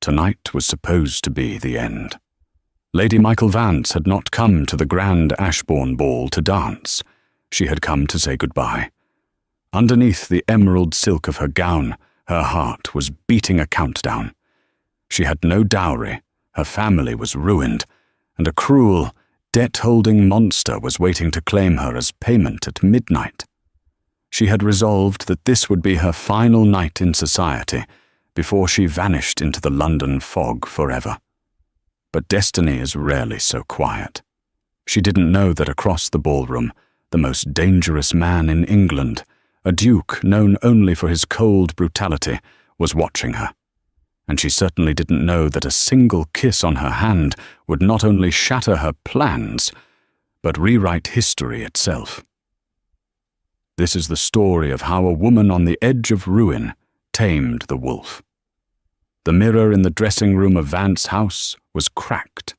Tonight was supposed to be the end. Lady Michael Vance had not come to the grand Ashbourne ball to dance. She had come to say goodbye. Underneath the emerald silk of her gown, her heart was beating a countdown. She had no dowry, her family was ruined, and a cruel, debt-holding monster was waiting to claim her as payment at midnight. She had resolved that this would be her final night in society before she vanished into the London fog forever. But destiny is rarely so quiet. She didn't know that across the ballroom, the most dangerous man in England, a duke known only for his cold brutality, was watching her. And she certainly didn't know that a single kiss on her hand would not only shatter her plans, but rewrite history itself. This is the story of how a woman on the edge of ruin tamed the wolf. The mirror in the dressing room of Vance House was cracked.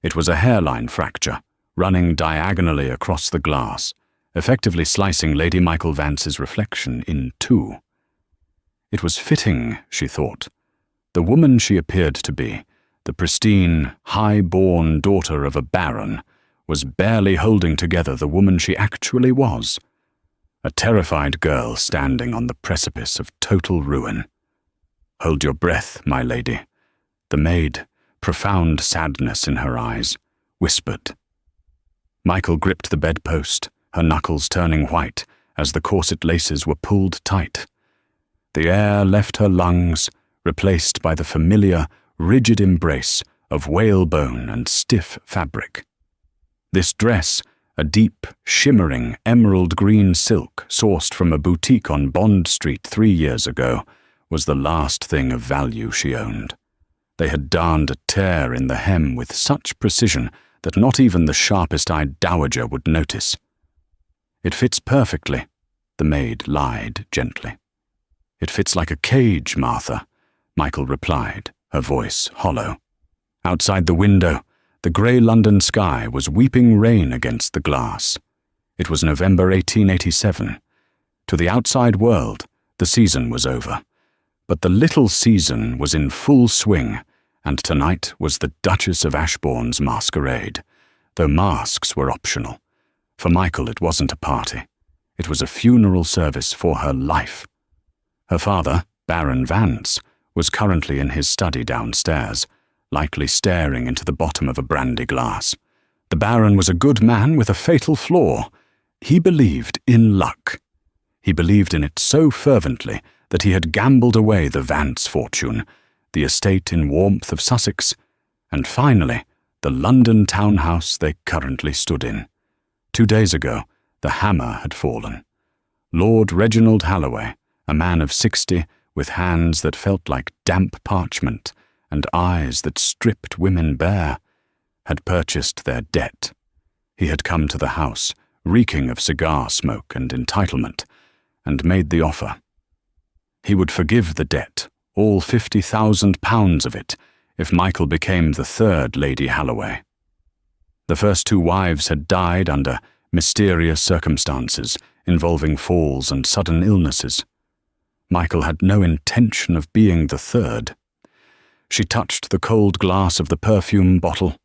It was a hairline fracture, running diagonally across the glass, effectively slicing Lady Michael Vance's reflection in two. It was fitting, she thought. The woman she appeared to be, the pristine, high-born daughter of a baron, was barely holding together the woman she actually was. A terrified girl standing on the precipice of total ruin. "Hold your breath, my lady," the maid, profound sadness in her eyes, whispered. Michael gripped the bedpost, her knuckles turning white as the corset laces were pulled tight. The air left her lungs, replaced by the familiar, rigid embrace of whalebone and stiff fabric. This dress, a deep, shimmering emerald green silk sourced from a boutique on Bond Street 3 years ago, was the last thing of value she owned. They had darned a tear in the hem with such precision that not even the sharpest-eyed dowager would notice. "It fits perfectly," the maid lied gently. "It fits like a cage, Martha," Michael replied, her voice hollow. Outside the window, the grey London sky was weeping rain against the glass. It was November 1887. To the outside world, the season was over. But the little season was in full swing, and tonight was the Duchess of Ashbourne's masquerade, though masks were optional. For Michael, it wasn't a party. It was a funeral service for her life. Her father, Baron Vance, was currently in his study downstairs, likely staring into the bottom of a brandy glass. The Baron was a good man with a fatal flaw. He believed in luck. He believed in it so fervently that he had gambled away the Vance fortune, the estate in Warmth of Sussex, and finally, the London townhouse they currently stood in. 2 days ago, the hammer had fallen. Lord Reginald Halloway, a man of 60, with hands that felt like damp parchment and eyes that stripped women bare, had purchased their debt. He had come to the house, reeking of cigar smoke and entitlement, and made the offer. He would forgive the debt, all £50,000 of it, if Michael became the third Lady Halloway. The first 2 wives had died under mysterious circumstances involving falls and sudden illnesses. Michael had no intention of being the third. She touched the cold glass of the perfume bottle,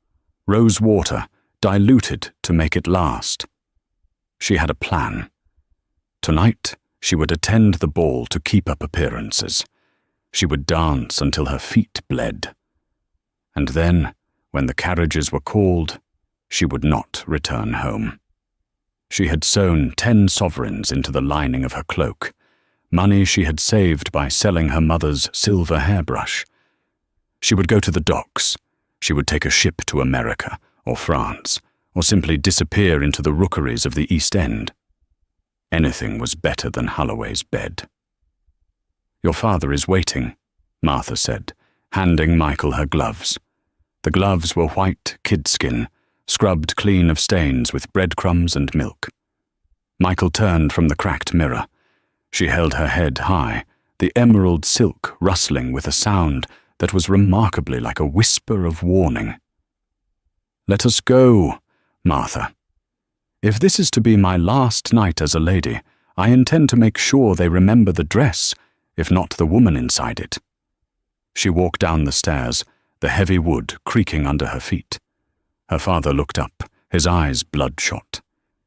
rose water, diluted to make it last. She had a plan. Tonight, she would attend the ball to keep up appearances. She would dance until her feet bled. And then, when the carriages were called, she would not return home. She had sewn 10 sovereigns into the lining of her cloak, money she had saved by selling her mother's silver hairbrush. She would go to the docks. She would take a ship to America or France, or simply disappear into the rookeries of the East End. Anything was better than Holloway's bed. "Your father is waiting," Martha said, handing Michael her gloves. The gloves were white kidskin, scrubbed clean of stains with breadcrumbs and milk. Michael turned from the cracked mirror. She held her head high, the emerald silk rustling with a sound that was remarkably like a whisper of warning. "Let us go, Martha. If this is to be my last night as a lady, I intend to make sure they remember the dress, if not the woman inside it." She walked down the stairs, the heavy wood creaking under her feet. Her father looked up, his eyes bloodshot.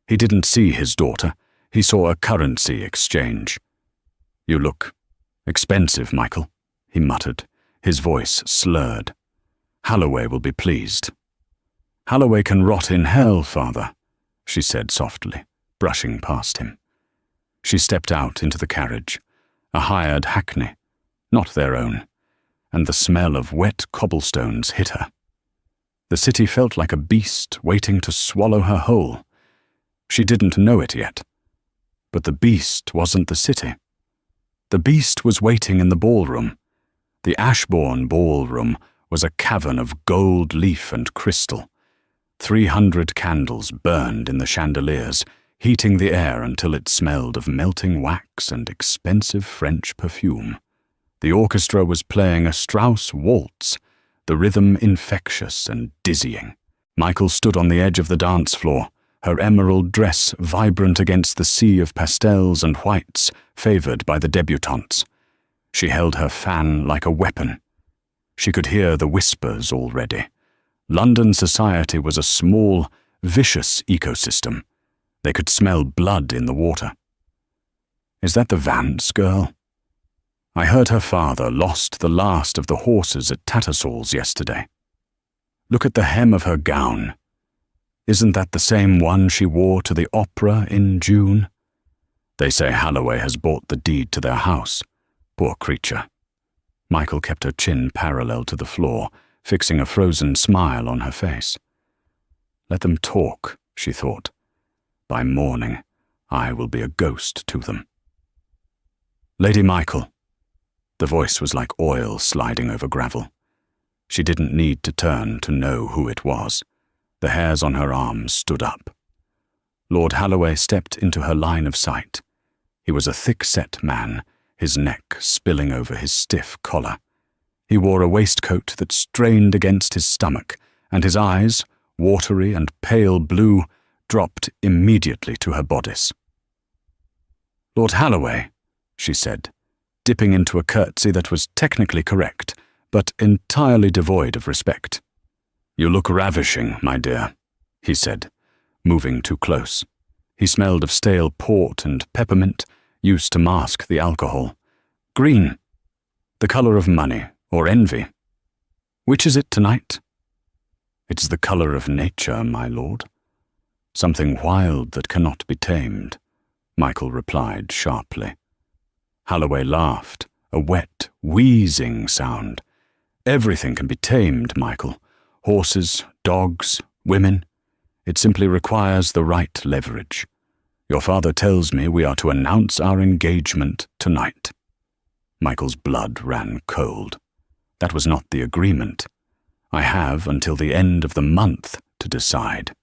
He didn't see his daughter. He saw a currency exchange. "You look expensive, Michael," he muttered, his voice slurred. "Holloway will be pleased." "Holloway can rot in hell, father," she said softly, brushing past him. She stepped out into the carriage, a hired hackney, not their own, and the smell of wet cobblestones hit her. The city felt like a beast waiting to swallow her whole. She didn't know it yet. But the beast wasn't the city. The beast was waiting in the ballroom. The Ashbourne ballroom was a cavern of gold leaf and crystal. 300 candles burned in the chandeliers, heating the air until it smelled of melting wax and expensive French perfume. The orchestra was playing a Strauss waltz, the rhythm infectious and dizzying. Michael stood on the edge of the dance floor, her emerald dress vibrant against the sea of pastels and whites favored by the debutantes. She held her fan like a weapon. She could hear the whispers already. London society was a small, vicious ecosystem. They could smell blood in the water. "Is that the Vance girl? I heard her father lost the last of the horses at Tattersall's yesterday. Look at the hem of her gown. Isn't that the same one she wore to the opera in June? They say Holloway has bought the deed to their house. Poor creature." Michael kept her chin parallel to the floor, fixing a frozen smile on her face. Let them talk, she thought. By morning, I will be a ghost to them. "Lady Michael." The voice was like oil sliding over gravel. She didn't need to turn to know who it was. The hairs on her arms stood up. Lord Holloway stepped into her line of sight. He was a thick-set man, his neck spilling over his stiff collar. He wore a waistcoat that strained against his stomach, and his eyes, watery and pale blue, dropped immediately to her bodice. "Lord Holloway," she said, dipping into a curtsy that was technically correct, but entirely devoid of respect. "You look ravishing, my dear," he said, moving too close. He smelled of stale port and peppermint, used to mask the alcohol. "Green, the colour of money or envy. Which is it tonight?" "It's the colour of nature, my lord. Something wild that cannot be tamed," Michael replied sharply. Holloway laughed, a wet, wheezing sound. "Everything can be tamed, Michael. Horses, dogs, women. It simply requires the right leverage. Your father tells me we are to announce our engagement tonight." Michael's blood ran cold. That was not the agreement. I have until the end of the month to decide.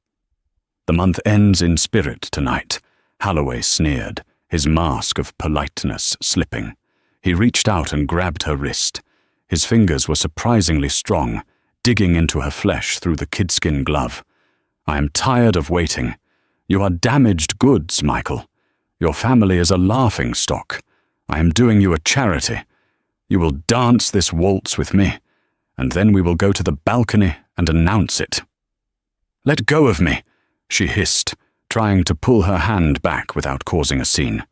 "The month ends in spirit tonight," Holloway sneered, his mask of politeness slipping. He reached out and grabbed her wrist. His fingers were surprisingly strong, digging into her flesh through the kidskin glove. "I am tired of waiting. You are damaged goods, Michael. Your family is a laughingstock. I am doing you a charity. You will dance this waltz with me, and then we will go to the balcony and announce it." "Let go of me," she hissed, trying to pull her hand back without causing a scene.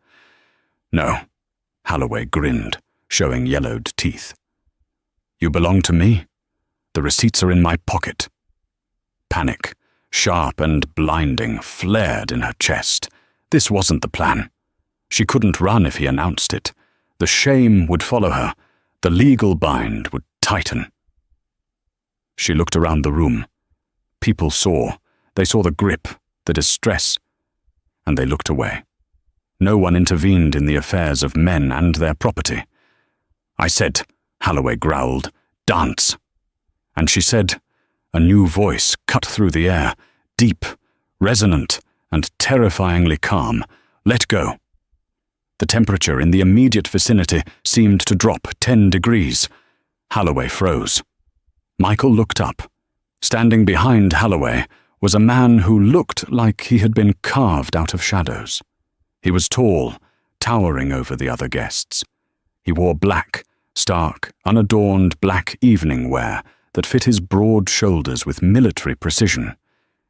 "No," Holloway grinned, showing yellowed teeth. "You belong to me. The receipts are in my pocket." Panic, sharp and blinding, flared in her chest. This wasn't the plan. She couldn't run if he announced it. The shame would follow her. The legal bind would tighten. She looked around the room. People saw. They saw the grip, the distress, and they looked away. No one intervened in the affairs of men and their property. "I said," Holloway growled, "dance." And she said, a new voice cut through the air, deep, resonant, and terrifyingly calm, "Let go." The temperature in the immediate vicinity seemed to drop 10 degrees. Holloway froze. Michael looked up. Standing behind Holloway was a man who looked like he had been carved out of shadows. He was tall, towering over the other guests. He wore black, stark, unadorned black evening wear that fit his broad shoulders with military precision.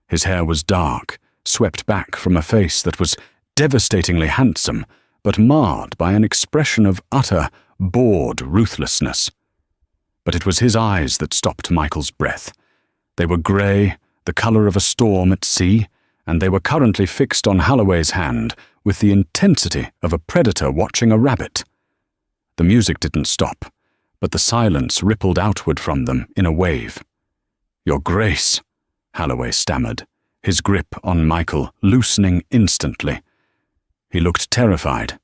His hair was dark, swept back from a face that was devastatingly handsome, but marred by an expression of utter, bored ruthlessness. But it was his eyes that stopped Michael's breath. They were grey, the colour of a storm at sea, and they were currently fixed on Holloway's hand with the intensity of a predator watching a rabbit. The music didn't stop, but the silence rippled outward from them in a wave. "Your Grace," Holloway stammered, his grip on Michael loosening instantly. He looked terrified.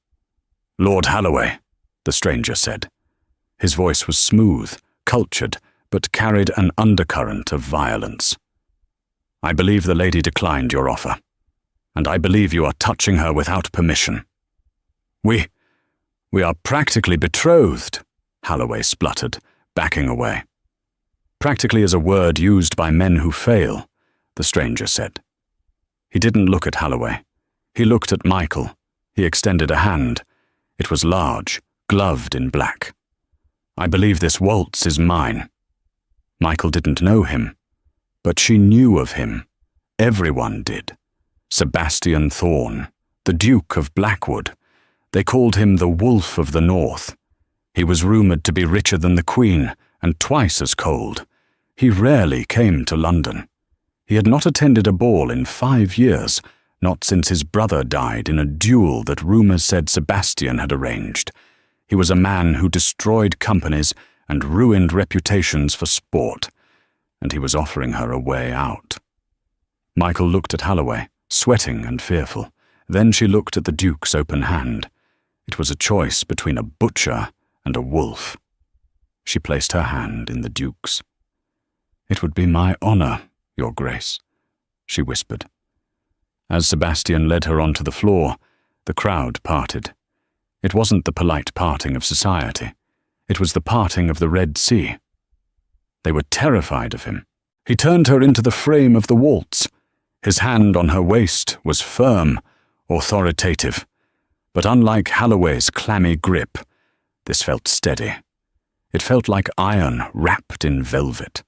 "Lord Holloway," the stranger said. His voice was smooth, cultured, but carried an undercurrent of violence. "I believe the lady declined your offer, and I believe you are touching her without permission." We are practically betrothed," Holloway spluttered, backing away. "Practically is a word used by men who fail," the stranger said. He didn't look at Holloway. He looked at Michael. He extended a hand. It was large, gloved in black. "I believe this waltz is mine." Michael didn't know him, but she knew of him. Everyone did. Sebastian Thorne, the Duke of Blackwood. They called him the Wolf of the North. He was rumoured to be richer than the Queen and twice as cold. He rarely came to London. He had not attended a ball in 5 years, not since his brother died in a duel that rumours said Sebastian had arranged. He was a man who destroyed companies and ruined reputations for sport, and he was offering her a way out. Michael looked at Holloway, sweating and fearful. Then she looked at the Duke's open hand. It was a choice between a butcher and a wolf. She placed her hand in the Duke's. "It would be my honour, Your Grace," she whispered. As Sebastian led her onto the floor, the crowd parted. It wasn't the polite parting of society. It was the parting of the Red Sea. They were terrified of him. He turned her into the frame of the waltz. His hand on her waist was firm, authoritative. But unlike Holloway's clammy grip, this felt steady. It felt like iron wrapped in velvet.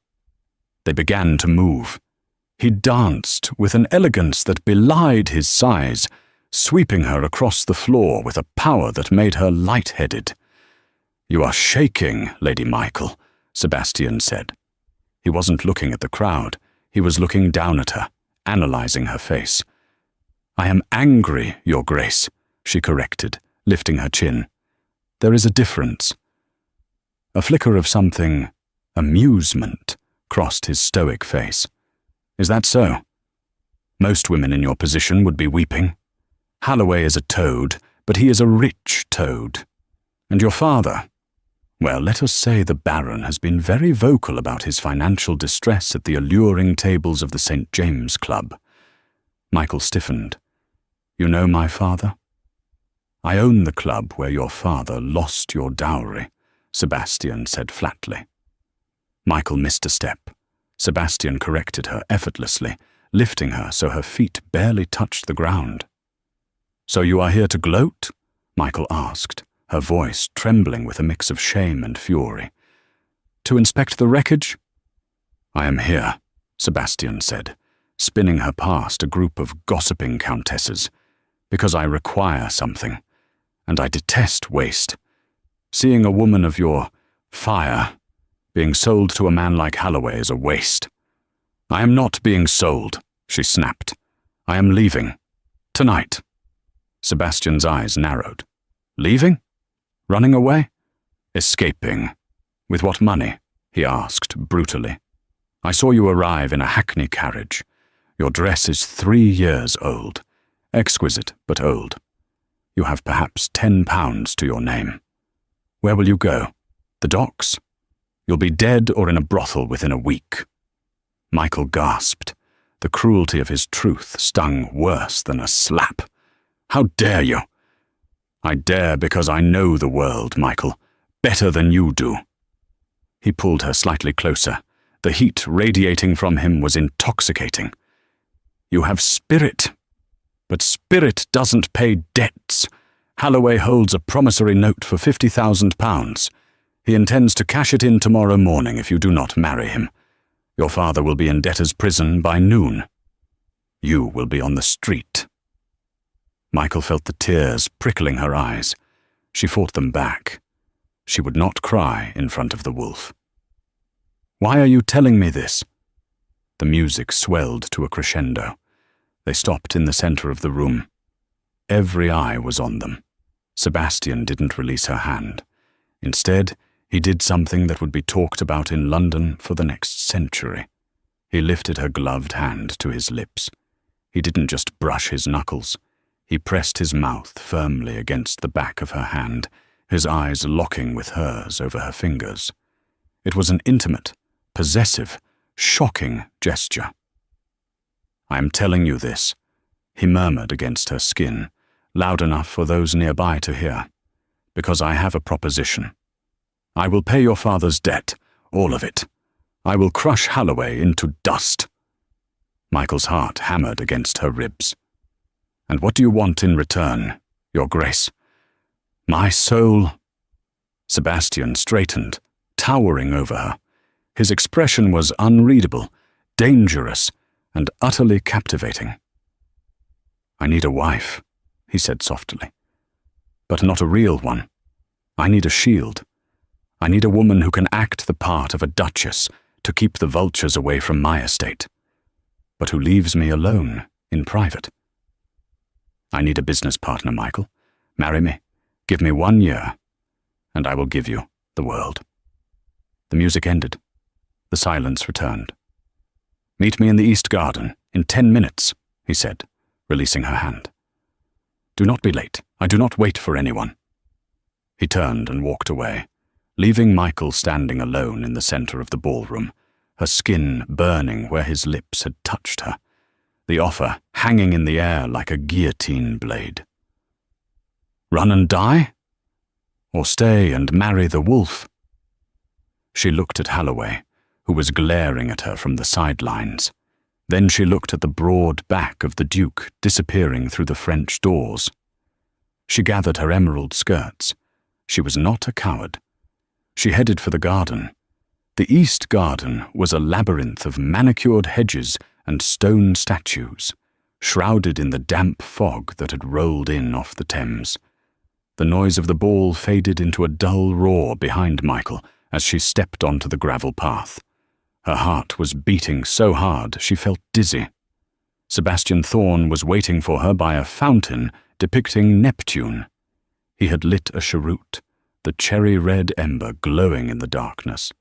They began to move. He danced with an elegance that belied his size, sweeping her across the floor with a power that made her light-headed. "You are shaking, Lady Michael," Sebastian said. He wasn't looking at the crowd. He was looking down at her, analysing her face. "I am angry, Your Grace," she corrected, lifting her chin. "There is a difference." A flicker of something, amusement, crossed his stoic face. "Is that so? Most women in your position would be weeping. Holloway is a toad, but he is a rich toad. And your father? Well, let us say the Baron has been very vocal about his financial distress at the alluring tables of the St. James Club." Michael stiffened. "You know my father?" "I own the club where your father lost your dowry," Sebastian said flatly. Michael missed a step. Sebastian corrected her effortlessly, lifting her so her feet barely touched the ground. "So you are here to gloat?" Michael asked, her voice trembling with a mix of shame and fury. "To inspect the wreckage?" "I am here," Sebastian said, spinning her past a group of gossiping countesses, "because I require something. And I detest waste. Seeing a woman of your fire being sold to a man like Holloway is a waste." "I am not being sold," she snapped. "I am leaving. Tonight." Sebastian's eyes narrowed. "Leaving? Running away?" "Escaping. With what money?" he asked brutally. "I saw you arrive in a hackney carriage. Your dress is 3 years old. Exquisite, but old. You have perhaps £10 to your name. Where will you go? The docks? You'll be dead or in a brothel within a week." Michael gasped. The cruelty of his truth stung worse than a slap. "How dare you?" "I dare because I know the world, Michael, better than you do." He pulled her slightly closer. The heat radiating from him was intoxicating. "You have spirit. But spirit doesn't pay debts. Holloway holds a promissory note for £50,000. He intends to cash it in tomorrow morning if you do not marry him. Your father will be in debtor's prison by noon. You will be on the street." Michael felt the tears prickling her eyes. She fought them back. She would not cry in front of the wolf. "Why are you telling me this?" The music swelled to a crescendo. They stopped in the center of the room. Every eye was on them. Sebastian didn't release her hand. Instead, he did something that would be talked about in London for the next century. He lifted her gloved hand to his lips. He didn't just brush his knuckles. He pressed his mouth firmly against the back of her hand, his eyes locking with hers over her fingers. It was an intimate, possessive, shocking gesture. "I am telling you this," he murmured against her skin, loud enough for those nearby to hear, "because I have a proposition. I will pay your father's debt, all of it. I will crush Holloway into dust." Michael's heart hammered against her ribs. "And what do you want in return, Your Grace?" "My soul." Sebastian straightened, towering over her. His expression was unreadable, dangerous, and utterly captivating. "I need a wife," he said softly. "But not a real one. I need a shield. I need a woman who can act the part of a duchess to keep the vultures away from my estate, but who leaves me alone in private. I need a business partner, Michael. Marry me. Give me 1 year, and I will give you the world." The music ended. The silence returned. "Meet me in the East Garden in 10 minutes, he said, releasing her hand. "Do not be late. I do not wait for anyone." He turned and walked away, leaving Michael standing alone in the center of the ballroom, her skin burning where his lips had touched her, the offer hanging in the air like a guillotine blade. Run and die? Or stay and marry the wolf? She looked at Holloway, who was glaring at her from the sidelines. Then she looked at the broad back of the Duke disappearing through the French doors. She gathered her emerald skirts. She was not a coward. She headed for the garden. The East Garden was a labyrinth of manicured hedges and stone statues, shrouded in the damp fog that had rolled in off the Thames. The noise of the ball faded into a dull roar behind Michael as she stepped onto the gravel path. Her heart was beating so hard she felt dizzy. Sebastian Thorne was waiting for her by a fountain depicting Neptune. He had lit a cheroot, the cherry-red ember glowing in the darkness.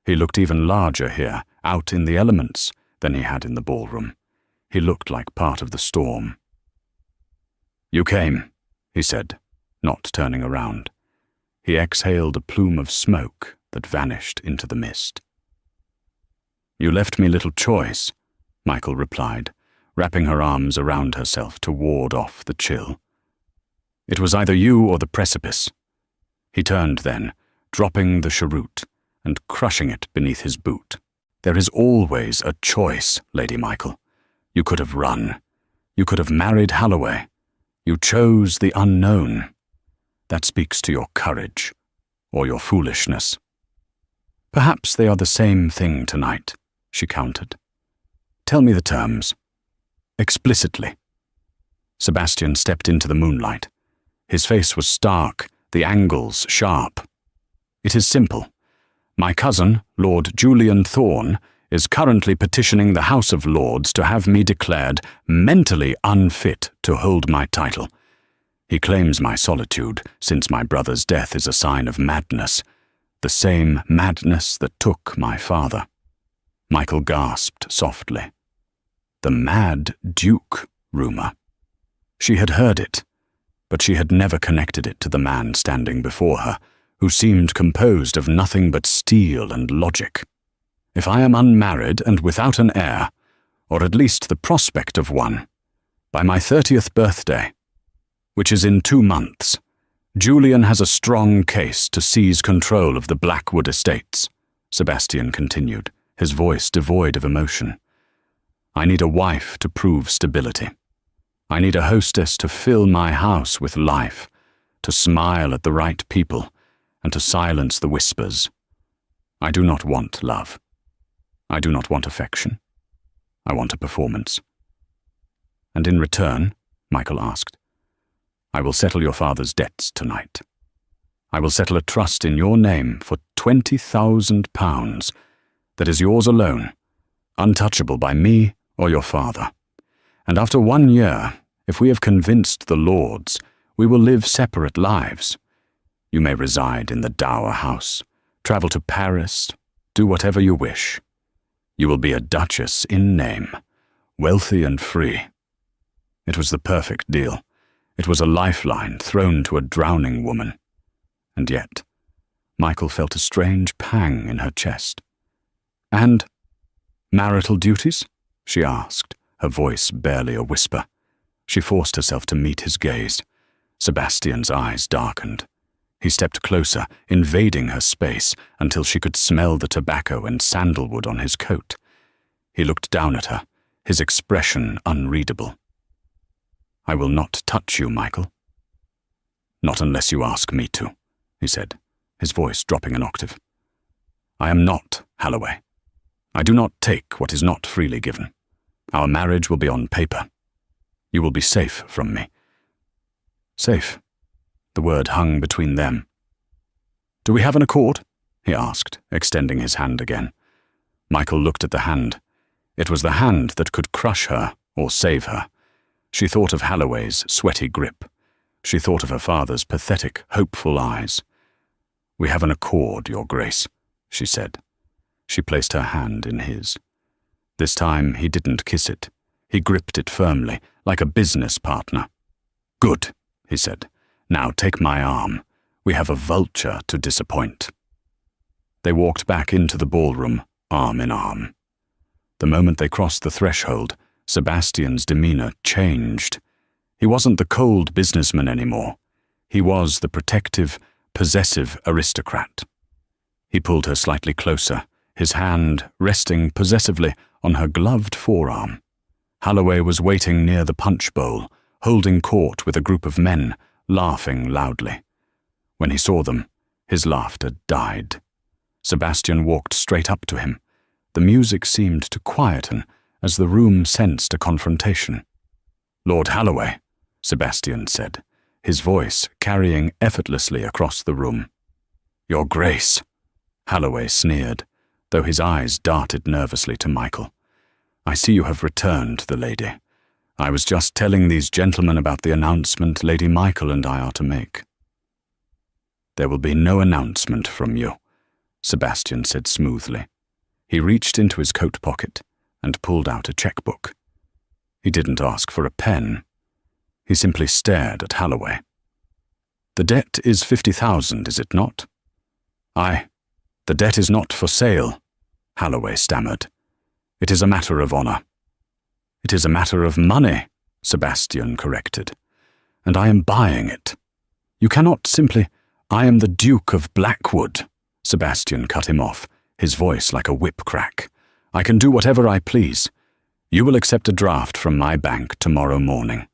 He looked even larger here, out in the elements, than he had in the ballroom. He looked like part of the storm. "You came," he said, not turning around. He exhaled a plume of smoke that vanished into the mist. "You left me little choice," Michael replied, wrapping her arms around herself to ward off the chill. "It was either you or the precipice." He turned then, dropping the cheroot and crushing it beneath his boot. "There is always a choice, Lady Michael. You could have run. You could have married Holloway. You chose the unknown. That speaks to your courage, or your foolishness." "Perhaps they are the same thing tonight," she countered. "Tell me the terms. Explicitly." Sebastian stepped into the moonlight. His face was stark, the angles sharp. "It is simple. My cousin, Lord Julian Thorne, is currently petitioning the House of Lords to have me declared mentally unfit to hold my title. He claims my solitude, since my brother's death is a sign of madness, the same madness that took my father." Michael gasped softly. The Mad Duke rumor. She had heard it, but she had never connected it to the man standing before her, who seemed composed of nothing but steel and logic. "If I am unmarried and without an heir, or at least the prospect of one, by my 30th birthday, which is in 2 months, Julian has a strong case to seize control of the Blackwood estates," Sebastian continued, his voice devoid of emotion. "I need a wife to prove stability. I need a hostess to fill my house with life, to smile at the right people, and to silence the whispers. I do not want love. I do not want affection. I want a performance. And in return, Michael asked, I will settle your father's debts tonight. I will settle a trust in your name for £20,000 that is yours alone, untouchable by me or your father. And after 1 year, if we have convinced the lords, we will live separate lives. You may reside in the dower house, travel to Paris, do whatever you wish. You will be a duchess in name, wealthy and free. It was the perfect deal. It was a lifeline thrown to a drowning woman. And yet, Michael felt a strange pang in her chest. And marital duties? She asked, her voice barely a whisper. She forced herself to meet his gaze. Sebastian's eyes darkened. He stepped closer, invading her space, until she could smell the tobacco and sandalwood on his coat. He looked down at her, his expression unreadable. I will not touch you, Michael. Not unless you ask me to, he said, his voice dropping an octave. I am not Holloway. I do not take what is not freely given. Our marriage will be on paper. You will be safe from me. Safe. The word hung between them. Do we have an accord? He asked, extending his hand again. Michael looked at the hand. It was the hand that could crush her or save her. She thought of Holloway's sweaty grip. She thought of her father's pathetic, hopeful eyes. We have an accord, Your Grace, she said. She placed her hand in his. This time he didn't kiss it. He gripped it firmly, like a business partner. Good, he said. Now take my arm. We have a vulture to disappoint. They walked back into the ballroom, arm in arm. The moment they crossed the threshold, Sebastian's demeanor changed. He wasn't the cold businessman anymore. He was the protective, possessive aristocrat. He pulled her slightly closer, his hand resting possessively on her gloved forearm. Holloway was waiting near the punch bowl, holding court with a group of men, laughing loudly. When he saw them, his laughter died. Sebastian walked straight up to him. The music seemed to quieten as the room sensed a confrontation. Lord Holloway, Sebastian said, his voice carrying effortlessly across the room. Your Grace, Holloway sneered, though his eyes darted nervously to Michael. I see you have returned the lady. I was just telling these gentlemen about the announcement Lady Michael and I are to make. There will be no announcement from you, Sebastian said smoothly. He reached into his coat pocket and pulled out a checkbook. He didn't ask for a pen. He simply stared at Holloway. The debt is 50,000, is it not? The debt is not for sale, Holloway stammered. It is a matter of honor. It is a matter of money, Sebastian corrected. And I am buying it. You cannot simply, I am the Duke of Blackwood, Sebastian cut him off, his voice like a whip crack. I can do whatever I please. You will accept a draft from my bank tomorrow morning,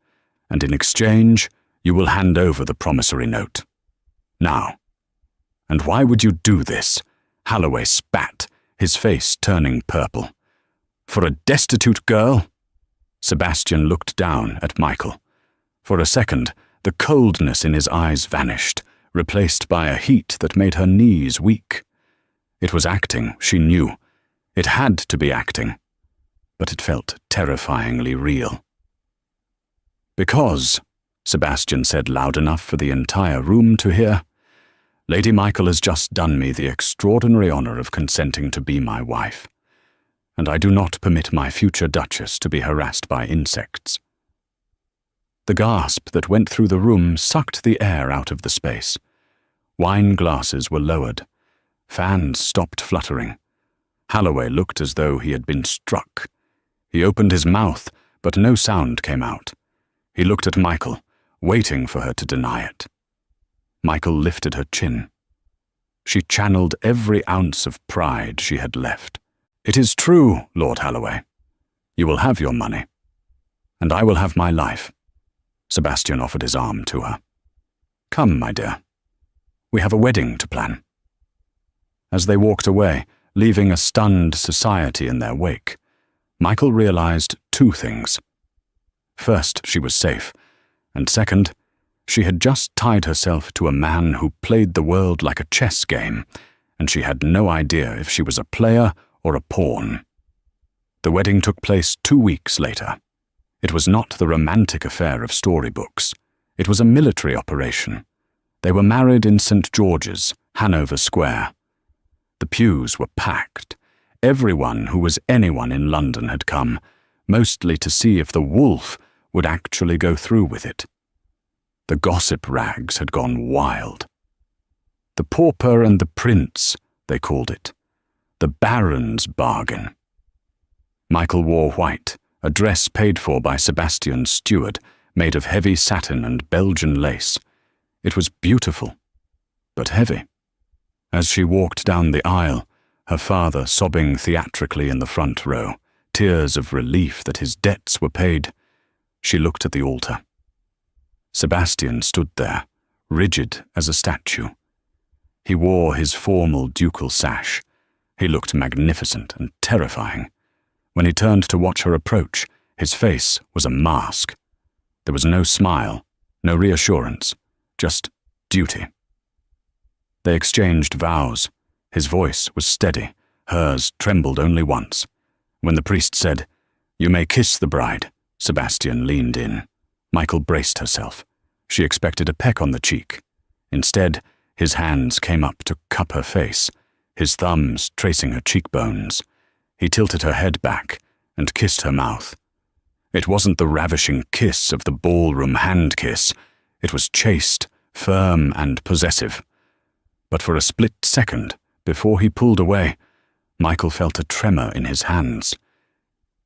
and in exchange, you will hand over the promissory note. Now. And why would you do this? Holloway spat, his face turning purple. For a destitute girl? Sebastian looked down at Michael. For a second, the coldness in his eyes vanished, replaced by a heat that made her knees weak. It was acting, she knew. It had to be acting. But it felt terrifyingly real. Because, Sebastian said loud enough for the entire room to hear, Lady Michael has just done me the extraordinary honor of consenting to be my wife, and I do not permit my future duchess to be harassed by insects. The gasp that went through the room sucked the air out of the space. Wine glasses were lowered. Fans stopped fluttering. Holloway looked as though he had been struck. He opened his mouth, but no sound came out. He looked at Michael, waiting for her to deny it. Michael lifted her chin. She channeled every ounce of pride she had left. It is true, Lord Holloway. You will have your money, and I will have my life. Sebastian offered his arm to her. Come, my dear. We have a wedding to plan." As they walked away, leaving a stunned society in their wake, Michael realized two things. First, she was safe, and second, she had just tied herself to a man who played the world like a chess game, and she had no idea if she was a player or a pawn. The wedding took place 2 weeks later. It was not the romantic affair of storybooks. It was a military operation. They were married in St. George's, Hanover Square. The pews were packed. Everyone who was anyone in London had come, mostly to see if the wolf would actually go through with it. The gossip rags had gone wild. The pauper and the prince, they called it. The baron's bargain. Michael wore white, a dress paid for by Sebastian's steward, made of heavy satin and Belgian lace. It was beautiful, but heavy. As she walked down the aisle, her father sobbing theatrically in the front row, tears of relief that his debts were paid, she looked at the altar. Sebastian stood there, rigid as a statue. He wore his formal ducal sash. He looked magnificent and terrifying. When he turned to watch her approach, his face was a mask. There was no smile, no reassurance, just duty. They exchanged vows. His voice was steady. Hers trembled only once. When the priest said, "You may kiss the bride," Sebastian leaned in. Michael braced herself. She expected a peck on the cheek. Instead, his hands came up to cup her face, his thumbs tracing her cheekbones. He tilted her head back and kissed her mouth. It wasn't the ravishing kiss of the ballroom hand kiss. It was chaste, firm, and possessive. But for a split second, before he pulled away, Michael felt a tremor in his hands.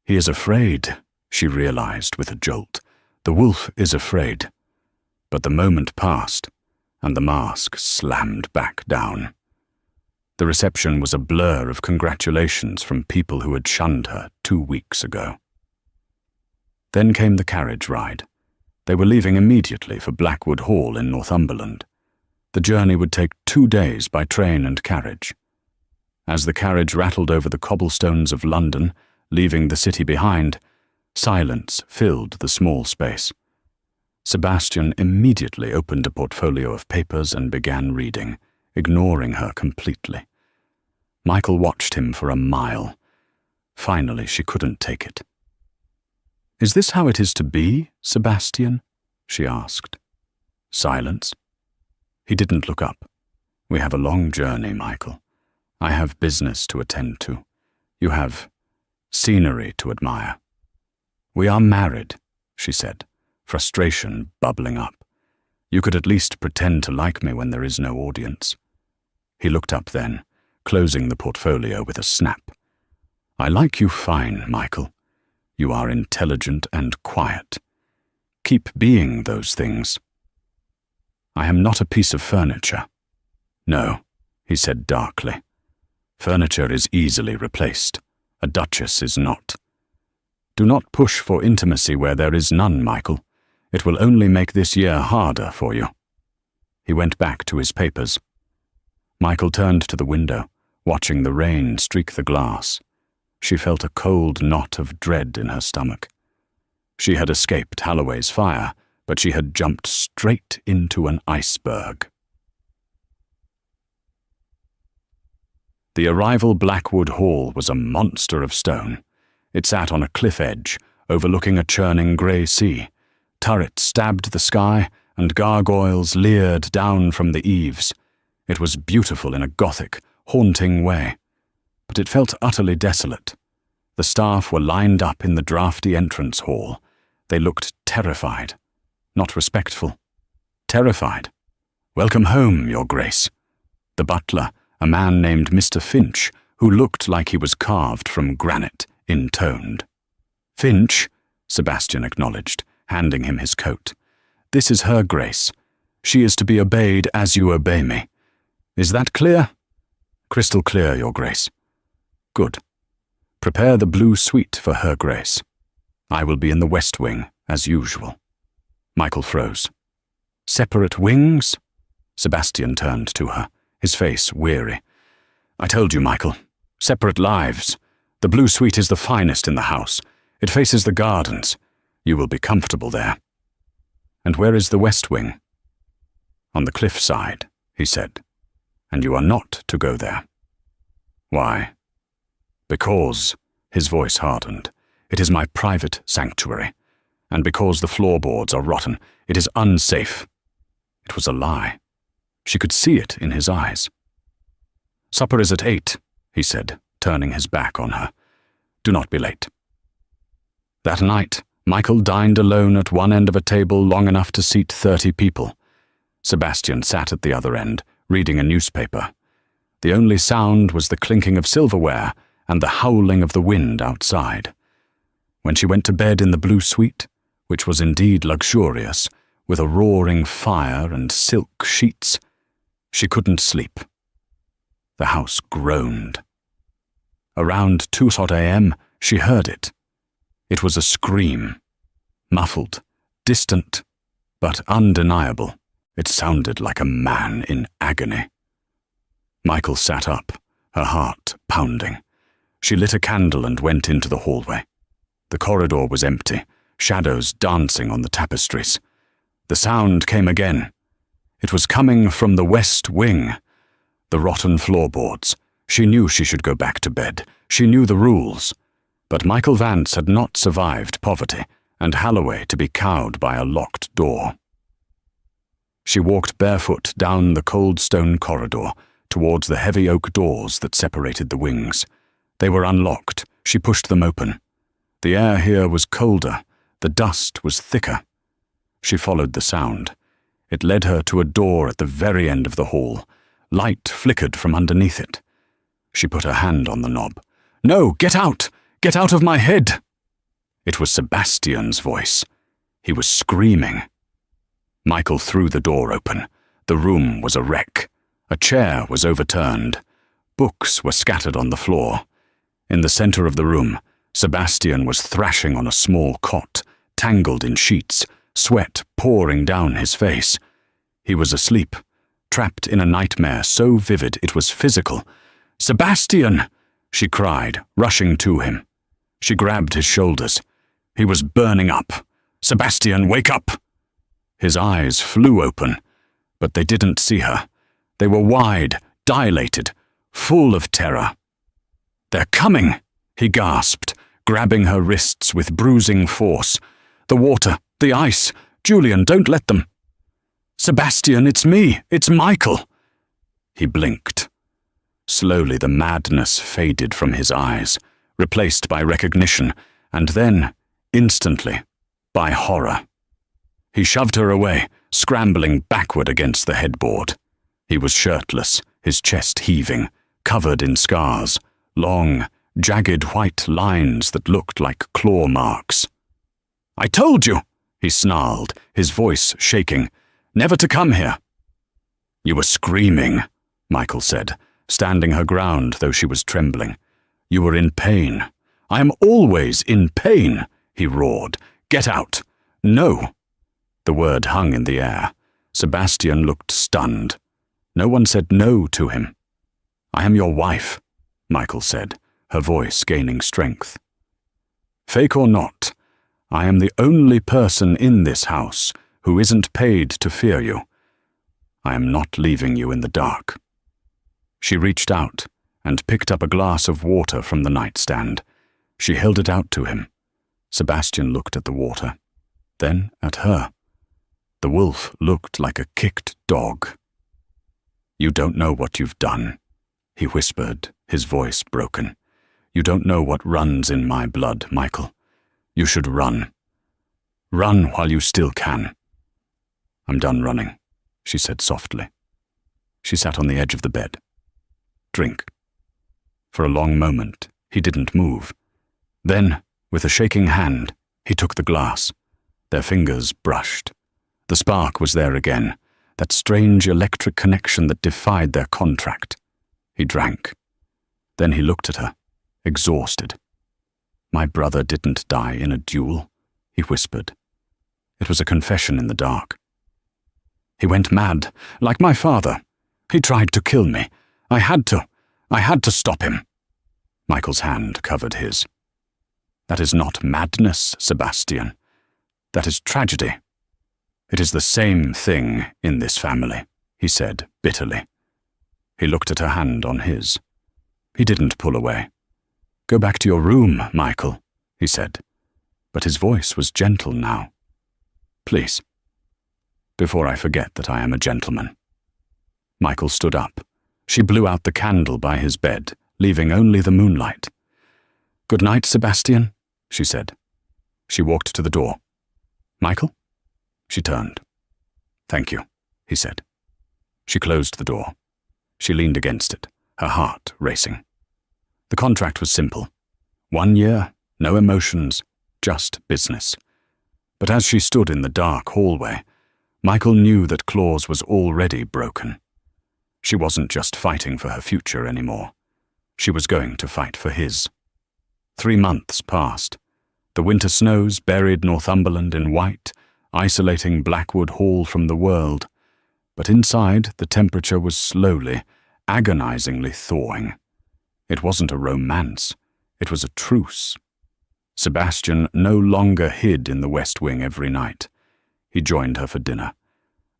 He is afraid, she realized with a jolt. The wolf is afraid. But the moment passed, and the mask slammed back down. The reception was a blur of congratulations from people who had shunned her 2 weeks ago. Then came the carriage ride. They were leaving immediately for Blackwood Hall in Northumberland. The journey would take 2 days by train and carriage. As the carriage rattled over the cobblestones of London, leaving the city behind, silence filled the small space. Sebastian immediately opened a portfolio of papers and began reading, ignoring her completely. Michael watched him for a mile. Finally, she couldn't take it. "Is this how it is to be, Sebastian?" she asked. Silence. He didn't look up. "We have a long journey, Michael. I have business to attend to. You have scenery to admire." "We are married," she said, frustration bubbling up. "You could at least pretend to like me when there is no audience." He looked up then, closing the portfolio with a snap. "I like you fine, Michael. You are intelligent and quiet. Keep being those things." "I am not a piece of furniture." "No," he said darkly. "Furniture is easily replaced. A duchess is not. Do not push for intimacy where there is none, Michael. It will only make this year harder for you." He went back to his papers. Michael turned to the window, watching the rain streak the glass. She felt a cold knot of dread in her stomach. She had escaped Holloway's fire, but she had jumped straight into an iceberg. The arrival Blackwood Hall was a monster of stone. It sat on a cliff edge, overlooking a churning grey sea. Turrets stabbed the sky, and gargoyles leered down from the eaves. It was beautiful in a Gothic, haunting way. But it felt utterly desolate. The staff were lined up in the draughty entrance hall. They looked terrified. Not respectful. Terrified. "Welcome home, Your Grace." The butler, a man named Mr. Finch, who looked like he was carved from granite, intoned. "Finch," Sebastian acknowledged, handing him his coat. "This is Her Grace. She is to be obeyed as you obey me. Is that clear?" "Crystal clear, Your Grace." "Good. Prepare the blue suite for Her Grace. I will be in the West Wing, as usual." Michael froze. "Separate wings?" Sebastian turned to her, his face weary. "I told you, Michael. Separate lives. The blue suite is the finest in the house. It faces the gardens. You will be comfortable there." "And where is the west wing?" "On the cliff side," he said. "And you are not to go there." "Why?" "Because," his voice hardened, "it is my private sanctuary. And because the floorboards are rotten, it is unsafe." It was a lie. She could see it in his eyes. "Supper is at 8, he said, turning his back on her. "Do not be late." That night, Michael dined alone at one end of a table long enough to seat 30 people. Sebastian sat at the other end, reading a newspaper. The only sound was the clinking of silverware and the howling of the wind outside. When she went to bed in the blue suite, which was indeed luxurious, with a roaring fire and silk sheets, she couldn't sleep. The house groaned. Around 2 a.m., she heard it. It was a scream. Muffled, distant, but undeniable. It sounded like a man in agony. Michael sat up, her heart pounding. She lit a candle and went into the hallway. The corridor was empty, shadows dancing on the tapestries. The sound came again. It was coming from the west wing. The rotten floorboards. She knew she should go back to bed. She knew the rules. But Michael Vance had not survived poverty, and Holloway to be cowed by a locked door. She walked barefoot down the cold stone corridor towards the heavy oak doors that separated the wings. They were unlocked. She pushed them open. The air here was colder. The dust was thicker. She followed the sound. It led her to a door at the very end of the hall. Light flickered from underneath it. She put her hand on the knob. "No, get out! Get out of my head!" It was Sebastian's voice. He was screaming. Michael threw the door open. The room was a wreck. A chair was overturned. Books were scattered on the floor. In the center of the room, Sebastian was thrashing on a small cot, tangled in sheets, sweat pouring down his face. He was asleep, trapped in a nightmare so vivid it was physical. "Sebastian!" she cried, rushing to him. She grabbed his shoulders. He was burning up. "Sebastian, wake up!" His eyes flew open, but they didn't see her. They were wide, dilated, full of terror. "They're coming!" he gasped, grabbing her wrists with bruising force. "The water, the ice. Julian, don't let them." "Sebastian, it's me. It's Michael." He blinked. Slowly the madness faded from his eyes, replaced by recognition, and then, instantly, by horror. He shoved her away, scrambling backward against the headboard. He was shirtless, his chest heaving, covered in scars, long, jagged white lines that looked like claw marks. "I told you," he snarled, his voice shaking, "never to come here." "You were screaming," Michael said, standing her ground though she was trembling. "You were in pain." "I am always in pain," he roared. "Get out." "No." The word hung in the air. Sebastian looked stunned. No one said no to him. "I am your wife," Michael said, her voice gaining strength. "Fake or not, I am the only person in this house who isn't paid to fear you. I am not leaving you in the dark." She reached out and picked up a glass of water from the nightstand. She held it out to him. Sebastian looked at the water, then at her. The wolf looked like a kicked dog. "You don't know what you've done," he whispered, his voice broken. "You don't know what runs in my blood, Michael. You should run. Run while you still can." "I'm done running," she said softly. She sat on the edge of the bed. "Drink." For a long moment, he didn't move. Then, with a shaking hand, he took the glass. Their fingers brushed. The spark was there again, that strange electric connection that defied their contract. He drank. Then he looked at her, exhausted. "My brother didn't die in a duel," he whispered. It was a confession in the dark. He went mad, like my father. He tried to kill me. I had to stop him." Michael's hand covered his. "That is not madness, Sebastian. That is tragedy. It is the same thing in this family," he said bitterly. He looked at her hand on his. He didn't pull away. "Go back to your room, Michael," he said, but his voice was gentle now. "Please, before I forget that I am a gentleman." Michael stood up. She blew out the candle by his bed, leaving only the moonlight. "Good night, Sebastian," she said. She walked to the door. "Michael?" She turned. "Thank you," he said. She closed the door. She leaned against it, her heart racing. The contract was simple. 1 year, no emotions, just business. But as she stood in the dark hallway, Michael knew that clause was already broken. She wasn't just fighting for her future anymore. She was going to fight for his. 3 months passed. The winter snows buried Northumberland in white, isolating Blackwood Hall from the world. But inside, the temperature was slowly, agonizingly thawing. It wasn't a romance. It was a truce. Sebastian no longer hid in the West Wing every night. He joined her for dinner.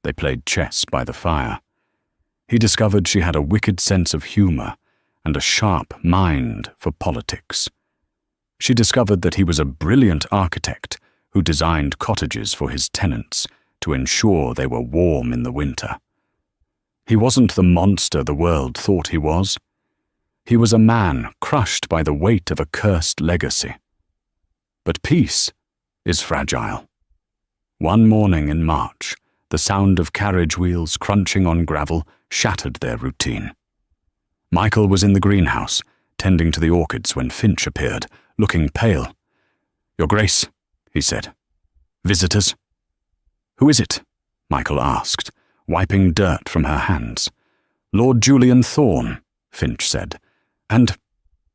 They played chess by the fire. He discovered she had a wicked sense of humor and a sharp mind for politics. She discovered that he was a brilliant architect who designed cottages for his tenants to ensure they were warm in the winter. He wasn't the monster the world thought he was. He was a man crushed by the weight of a cursed legacy. But peace is fragile. One morning in March, the sound of carriage wheels crunching on gravel shattered their routine. Michael was in the greenhouse, tending to the orchids when Finch appeared, looking pale. "Your Grace," he said. "Visitors?" "Who is it?" Michael asked, wiping dirt from her hands. "Lord Julian Thorne," Finch said, "and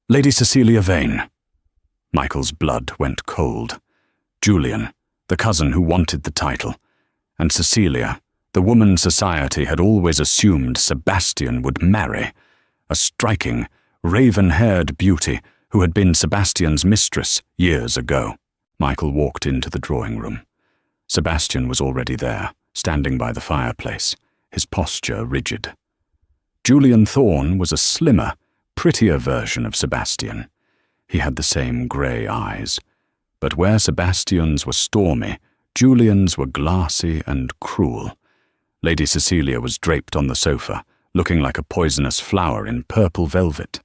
Lady Cecilia Vane." Michael's blood went cold. Julian, the cousin who wanted the title, and Cecilia, the woman society had always assumed Sebastian would marry, a striking, raven-haired beauty who had been Sebastian's mistress years ago. Michael walked into the drawing room. Sebastian was already there, standing by the fireplace, his posture rigid. Julian Thorne was a slimmer, prettier version of Sebastian. He had the same grey eyes, but where Sebastian's were stormy, Julian's were glassy and cruel. Lady Cecilia was draped on the sofa, looking like a poisonous flower in purple velvet.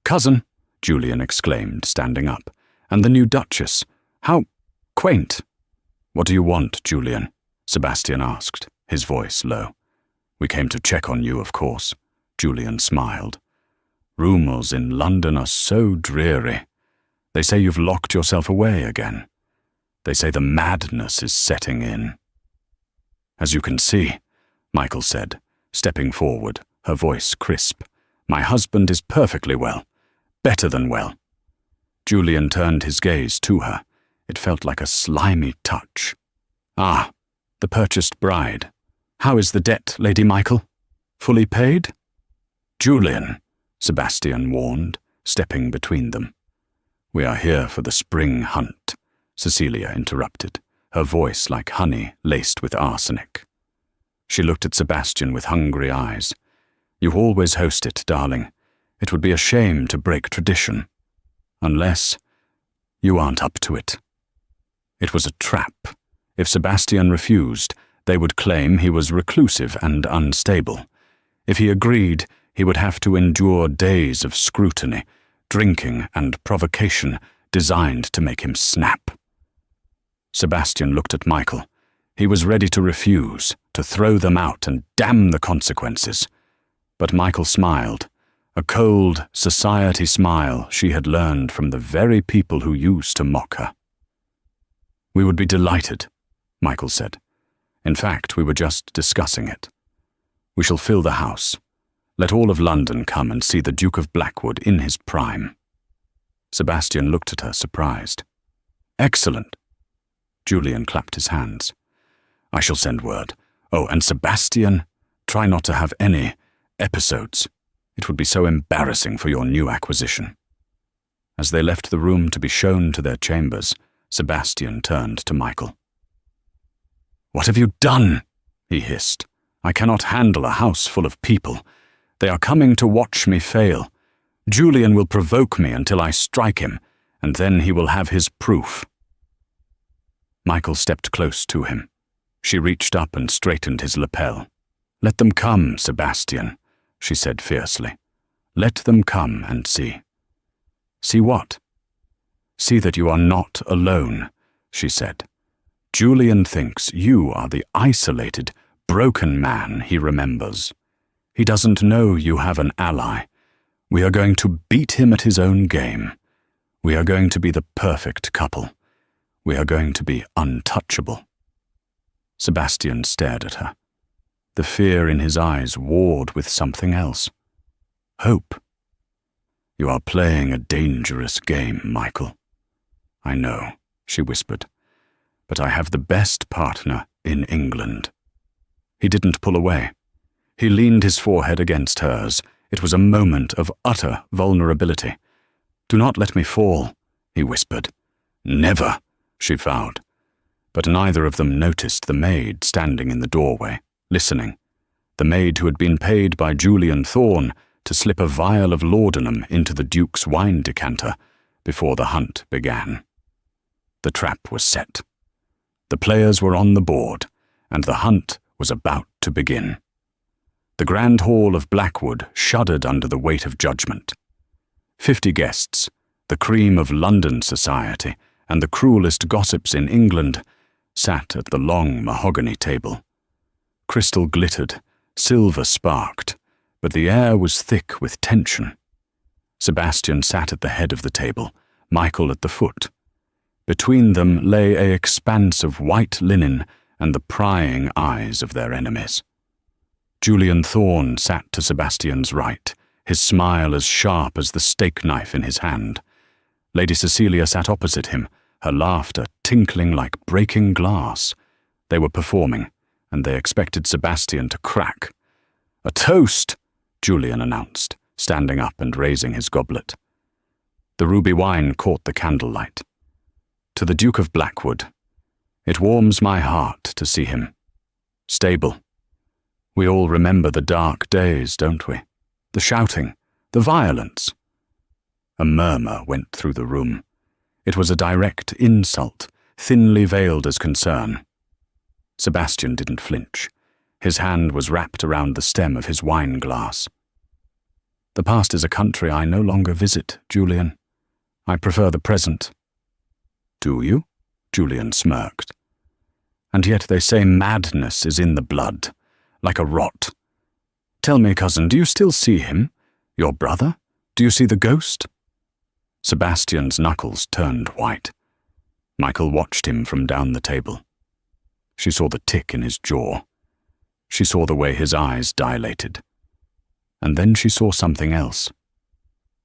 "Cousin," Julian exclaimed, standing up, "and the new Duchess. How quaint." "What do you want, Julian?" Sebastian asked, his voice low. "We came to check on you, of course." Julian smiled. "Rumours in London are so dreary. They say you've locked yourself away again. They say the madness is setting in." "As you can see," Michael said, stepping forward, her voice crisp, "my husband is perfectly well. Better than well." Julian turned his gaze to her. It felt like a slimy touch. "Ah, the purchased bride. How is the debt, Lady Michael? Fully paid?" "Julian," Sebastian warned, stepping between them. "We are here for the spring hunt," Cecilia interrupted, her voice like honey laced with arsenic. She looked at Sebastian with hungry eyes. "You always host it, darling. It would be a shame to break tradition. Unless you aren't up to it." It was a trap. If Sebastian refused, they would claim he was reclusive and unstable. If he agreed, he would have to endure days of scrutiny, drinking and provocation designed to make him snap. Sebastian looked at Michael. He was ready to refuse, to throw them out and damn the consequences. But Michael smiled, a cold society smile she had learned from the very people who used to mock her. "We would be delighted," Michael said. "In fact, we were just discussing it. We shall fill the house. Let all of London come and see the Duke of Blackwood in his prime." Sebastian looked at her, surprised. "Excellent." Julian clapped his hands. "I shall send word. Oh, and Sebastian, try not to have any episodes. It would be so embarrassing for your new acquisition." As they left the room to be shown to their chambers, Sebastian turned to Michael. "What have you done?" he hissed. "I cannot handle a house full of people. They are coming to watch me fail. Julian will provoke me until I strike him, and then he will have his proof." Michael stepped close to him. She reached up and straightened his lapel. "Let them come, Sebastian," she said fiercely. "Let them come and see." "See what?" "See that you are not alone," she said. "Julian thinks you are the isolated, broken man he remembers. He doesn't know you have an ally. We are going to beat him at his own game. We are going to be the perfect couple. We are going to be untouchable." Sebastian stared at her. The fear in his eyes warred with something else. Hope. "You are playing a dangerous game, Michael." "I know," she whispered, "but I have the best partner in England." He didn't pull away. He leaned his forehead against hers. It was a moment of utter vulnerability. "Do not let me fall," he whispered. "Never," she vowed. But neither of them noticed the maid standing in the doorway, listening. The maid who had been paid by Julian Thorne to slip a vial of laudanum into the Duke's wine decanter before the hunt began. The trap was set. The players were on the board, and the hunt was about to begin. The Grand Hall of Blackwood shuddered under the weight of judgment. 50 guests, the cream of London society and the cruelest gossips in England, sat at the long mahogany table. Crystal glittered, silver sparked, but the air was thick with tension. Sebastian sat at the head of the table, Michael at the foot. Between them lay an expanse of white linen and the prying eyes of their enemies. Julian Thorne sat to Sebastian's right, his smile as sharp as the steak knife in his hand. Lady Cecilia sat opposite him, her laughter tinkling like breaking glass. They were performing, and they expected Sebastian to crack. "A toast!" Julian announced, standing up and raising his goblet. The ruby wine caught the candlelight. "To the Duke of Blackwood. It warms my heart to see him. Stable. We all remember the dark days, don't we? The shouting, the violence." A murmur went through the room. It was a direct insult, thinly veiled as concern. Sebastian didn't flinch. His hand was wrapped around the stem of his wine glass. "The past is a country I no longer visit, Julian. I prefer the present." "Do you?" Julian smirked. "And yet they say madness is in the blood, like a rot. Tell me, cousin, do you still see him? Your brother? Do you see the ghost?" Sebastian's knuckles turned white. Michael watched him from down the table. She saw the tick in his jaw. She saw the way his eyes dilated. And then she saw something else.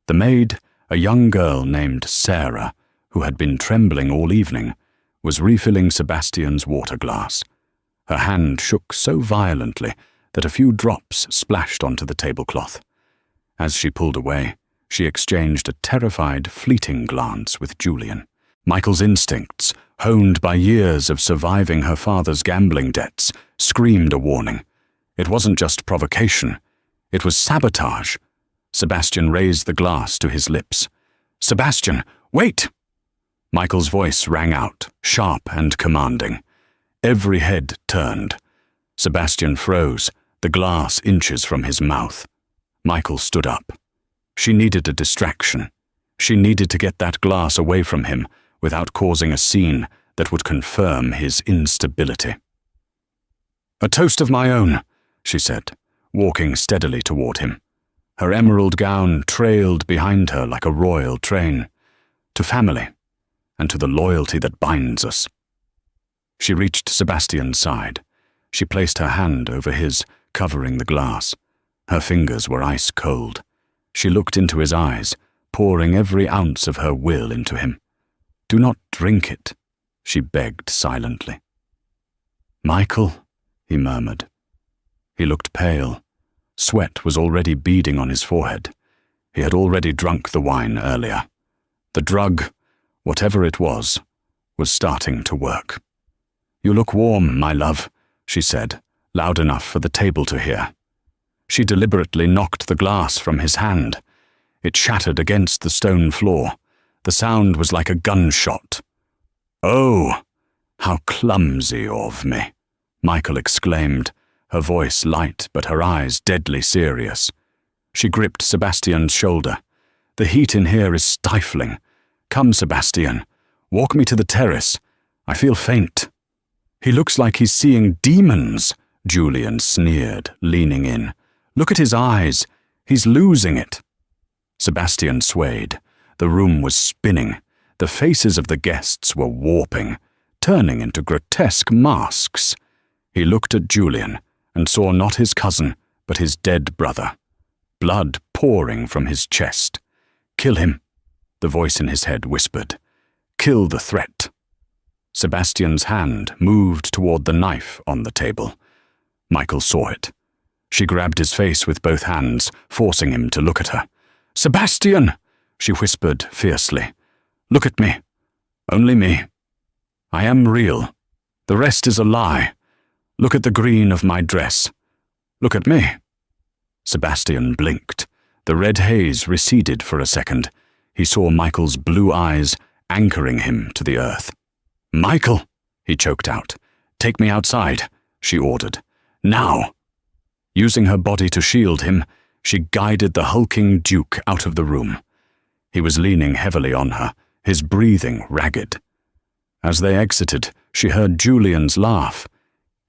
The maid, a young girl named Sarah, who had been trembling all evening, was refilling Sebastian's water glass. Her hand shook so violently that a few drops splashed onto the tablecloth. As she pulled away, she exchanged a terrified, fleeting glance with Julian. Michael's instincts, honed by years of surviving her father's gambling debts, screamed a warning. It wasn't just provocation. It was sabotage. Sebastian raised the glass to his lips. "Sebastian, wait!" Michael's voice rang out, sharp and commanding. Every head turned. Sebastian froze, the glass inches from his mouth. Michael stood up. She needed a distraction. She needed to get that glass away from him without causing a scene that would confirm his instability. "A toast of my own," she said, walking steadily toward him. Her emerald gown trailed behind her like a royal train. "To family, and to the loyalty that binds us." She reached Sebastian's side. She placed her hand over his, covering the glass. Her fingers were ice cold. She looked into his eyes, pouring every ounce of her will into him. "Do not drink it," she begged silently. "Michael," he murmured. He looked pale. Sweat was already beading on his forehead. He had already drunk the wine earlier. The drug, whatever it was starting to work. "You look warm, my love," she said, loud enough for the table to hear. She deliberately knocked the glass from his hand. It shattered against the stone floor. The sound was like a gunshot. "Oh, how clumsy of me," Michael exclaimed, her voice light but her eyes deadly serious. She gripped Sebastian's shoulder. "The heat in here is stifling. Come, Sebastian, walk me to the terrace. I feel faint." "He looks like he's seeing demons," Julian sneered, leaning in. "Look at his eyes. He's losing it." Sebastian swayed. The room was spinning. The faces of the guests were warping, turning into grotesque masks. He looked at Julian and saw not his cousin, but his dead brother. Blood pouring from his chest. "Kill him," the voice in his head whispered. "Kill the threat." Sebastian's hand moved toward the knife on the table. Michael saw it. She grabbed his face with both hands, forcing him to look at her. "Sebastian!" she whispered fiercely. "Look at me. Only me. I am real. The rest is a lie. Look at the green of my dress. Look at me." Sebastian blinked. The red haze receded for a second. He saw Michael's blue eyes anchoring him to the earth. "Michael," he choked out. "Take me outside," she ordered. "Now." Using her body to shield him, she guided the hulking Duke out of the room. He was leaning heavily on her, his breathing ragged. As they exited, she heard Julian's laugh.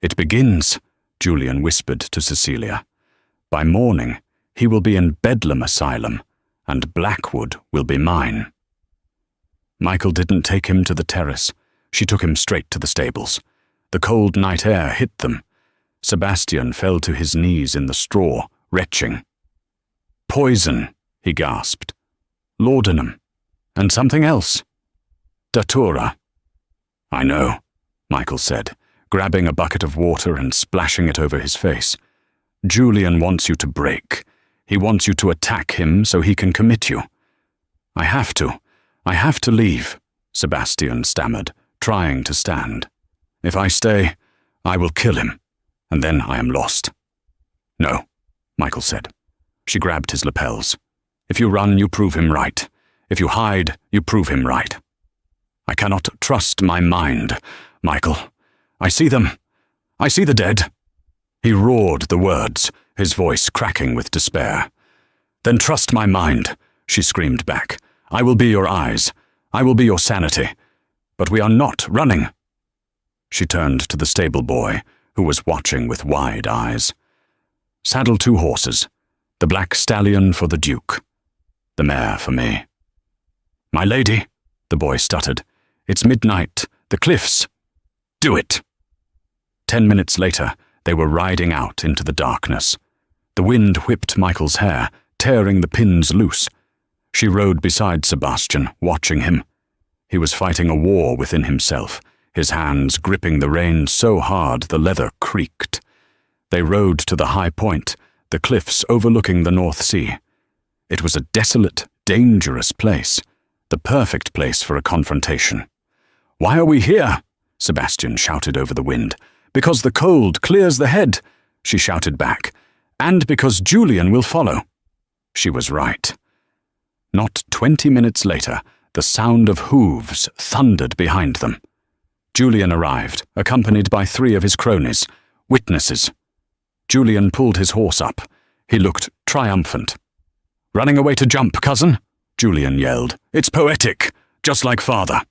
"It begins," Julian whispered to Cecilia. "By morning, he will be in Bedlam Asylum, and Blackwood will be mine." Michael didn't take him to the terrace. She took him straight to the stables. The cold night air hit them. Sebastian fell to his knees in the straw, retching. "Poison," he gasped. "Laudanum. And something else. Datura." "I know," Michael said, grabbing a bucket of water and splashing it over his face. "Julian wants you to break. He wants you to attack him so he can commit you." I have to leave," Sebastian stammered, trying to stand. "If I stay, I will kill him, and then I am lost." "No," Michael said. She grabbed his lapels. "If you run, you prove him right. If you hide, you prove him right." "I cannot trust my mind, Michael. I see them. I see the dead." He roared the words, his voice cracking with despair. "Then trust my mind," she screamed back. "I will be your eyes. I will be your sanity. But we are not running." She turned to the stable boy, who was watching with wide eyes. "Saddle 2 horses. The black stallion for the Duke. The mare for me." "My lady," the boy stuttered. "It's midnight. The cliffs." "Do it." 10 minutes later, they were riding out into the darkness. The wind whipped Michael's hair, tearing the pins loose. She rode beside Sebastian, watching him. He was fighting a war within himself, his hands gripping the reins so hard the leather creaked. They rode to the high point, the cliffs overlooking the North Sea. It was a desolate, dangerous place, the perfect place for a confrontation. "Why are we here?" Sebastian shouted over the wind. "Because the cold clears the head," she shouted back. "And because Julian will follow." She was right. Not 20 minutes later, the sound of hooves thundered behind them. Julian arrived, accompanied by 3 of his cronies, witnesses. Julian pulled his horse up. He looked triumphant. "Running away to jump, cousin?" Julian yelled. "It's poetic, just like father."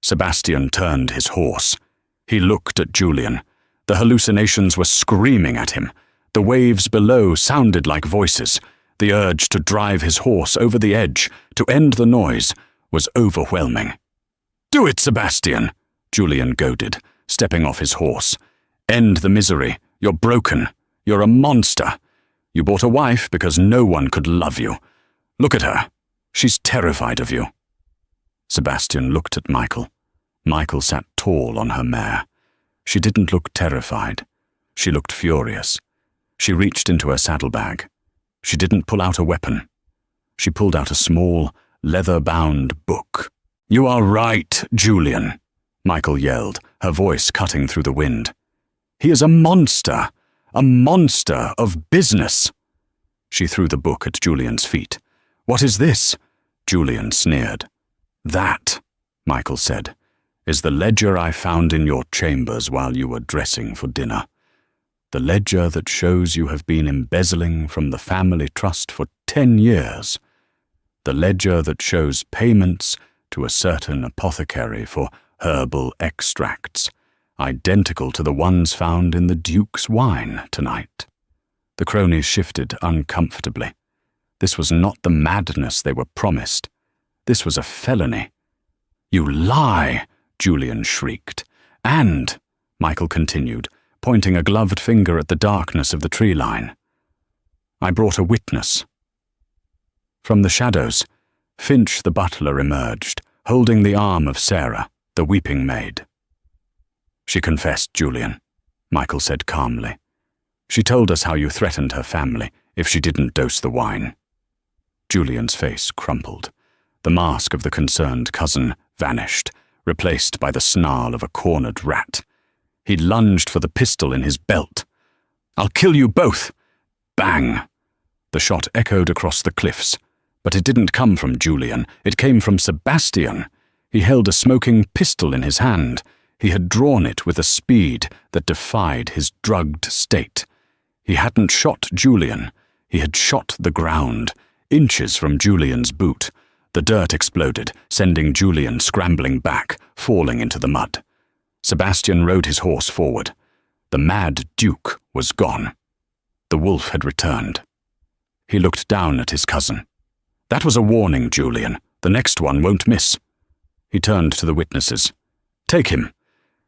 Sebastian turned his horse. He looked at Julian. The hallucinations were screaming at him. The waves below sounded like voices. The urge to drive his horse over the edge, to end the noise, was overwhelming. "Do it, Sebastian," Julian goaded, stepping off his horse. "End the misery. You're broken. You're a monster. You bought a wife because no one could love you. Look at her. She's terrified of you." Sebastian looked at Michael. Michael sat tall on her mare. She didn't look terrified. She looked furious. She reached into her saddlebag. She didn't pull out a weapon. She pulled out a small, leather-bound book. "You are right, Julian," Michael yelled, her voice cutting through the wind. "He is a monster of business." She threw the book at Julian's feet. "What is this?" Julian sneered. "That," Michael said, "is the ledger I found in your chambers while you were dressing for dinner. The ledger that shows you have been embezzling from the family trust for 10 years. The ledger that shows payments to a certain apothecary for herbal extracts, identical to the ones found in the Duke's wine tonight." The cronies shifted uncomfortably. This was not the madness they were promised. This was a felony. "You lie!" Julian shrieked. "And," Michael continued, pointing a gloved finger at the darkness of the tree line, "I brought a witness." From the shadows, Finch the butler emerged, holding the arm of Sarah, the weeping maid. "She confessed, Julian," Michael said calmly. "She told us how you threatened her family if she didn't dose the wine." Julian's face crumpled. The mask of the concerned cousin vanished, replaced by the snarl of a cornered rat. He lunged for the pistol in his belt. "I'll kill you both!" Bang! The shot echoed across the cliffs, but it didn't come from Julian. It came from Sebastian. He held a smoking pistol in his hand. He had drawn it with a speed that defied his drugged state. He hadn't shot Julian. He had shot the ground, inches from Julian's boot. The dirt exploded, sending Julian scrambling back, falling into the mud. Sebastian rode his horse forward. The mad Duke was gone. The wolf had returned. He looked down at his cousin. "That was a warning, Julian. The next one won't miss." He turned to the witnesses. "Take him.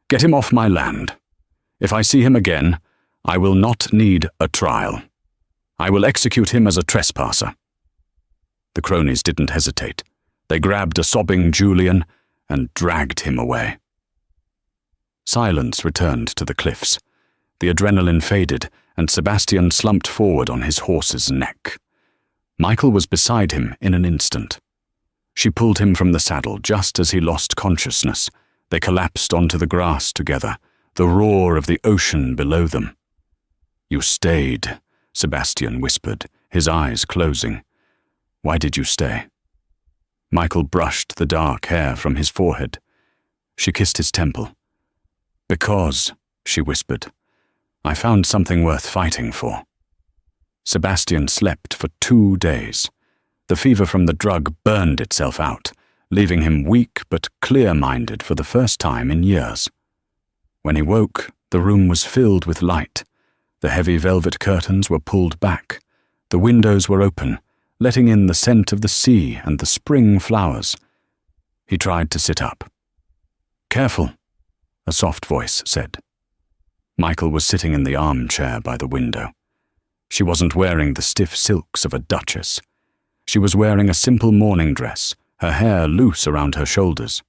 Get him off my land. If I see him again, I will not need a trial. I will execute him as a trespasser." The cronies didn't hesitate. They grabbed a sobbing Julian and dragged him away. Silence returned to the cliffs. The adrenaline faded, and Sebastian slumped forward on his horse's neck. Michael was beside him in an instant. She pulled him from the saddle just as he lost consciousness. They collapsed onto the grass together, the roar of the ocean below them. "You stayed," Sebastian whispered, his eyes closing. "Why did you stay?" Michael brushed the dark hair from his forehead. She kissed his temple. "Because," she whispered, "I found something worth fighting for." Sebastian slept for 2 days. The fever from the drug burned itself out, leaving him weak but clear-minded for the first time in years. When he woke, the room was filled with light. The heavy velvet curtains were pulled back. The windows were open, letting in the scent of the sea and the spring flowers. He tried to sit up. "Careful," a soft voice said. Michael was sitting in the armchair by the window. She wasn't wearing the stiff silks of a duchess. She was wearing a simple morning dress, her hair loose around her shoulders.